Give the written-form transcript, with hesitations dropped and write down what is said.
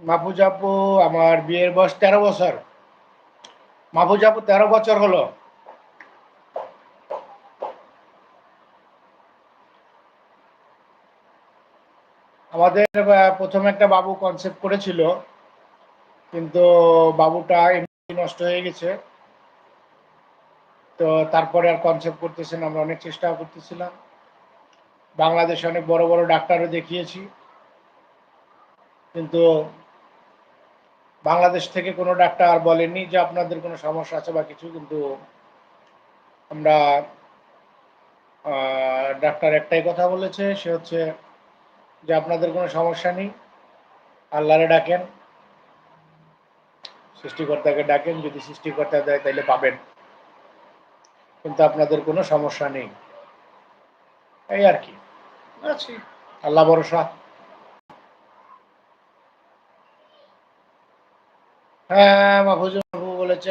মাহফুজ আপু, আমার বিয়ের বয়স 13 বছর। মাহফুজ আপু 13 বছর হলো। আমাদের প্রথমে একটা বাবু কনসেপ্ট করেছিল, কিন্তু বাবুটা এমনি নষ্ট হয়ে গেছে। তো তারপরে আর কনসেপ্ট করতেছেন, আমরা অনেক চেষ্টা করতেছিলাম, বাংলাদেশে অনেক বড় বড় ডাক্তারও দেখিয়েছি, কিন্তু বাংলাদেশ থেকে কোনো ডাক্তার বলেনি যে আপনাদের কোনো সমস্যা আছে বা কিছু। কিন্তু আমরা ডাক্তার একটাই কথা বলেছে, সে হচ্ছে যে আপনাদের কোনো সমস্যা নেই, আল্লাহরে ডাকেন, সৃষ্টিকর্তাকে ডাকেন, যদি সৃষ্টিকর্তা দেয় তাহলে পাবেন, কিন্তু আপনাদের কোনো সমস্যা নেই। এই আর কি, আছি, আল্লাহ ভরসা। হ্যাঁ, মাহফুজ বাবু বলেছে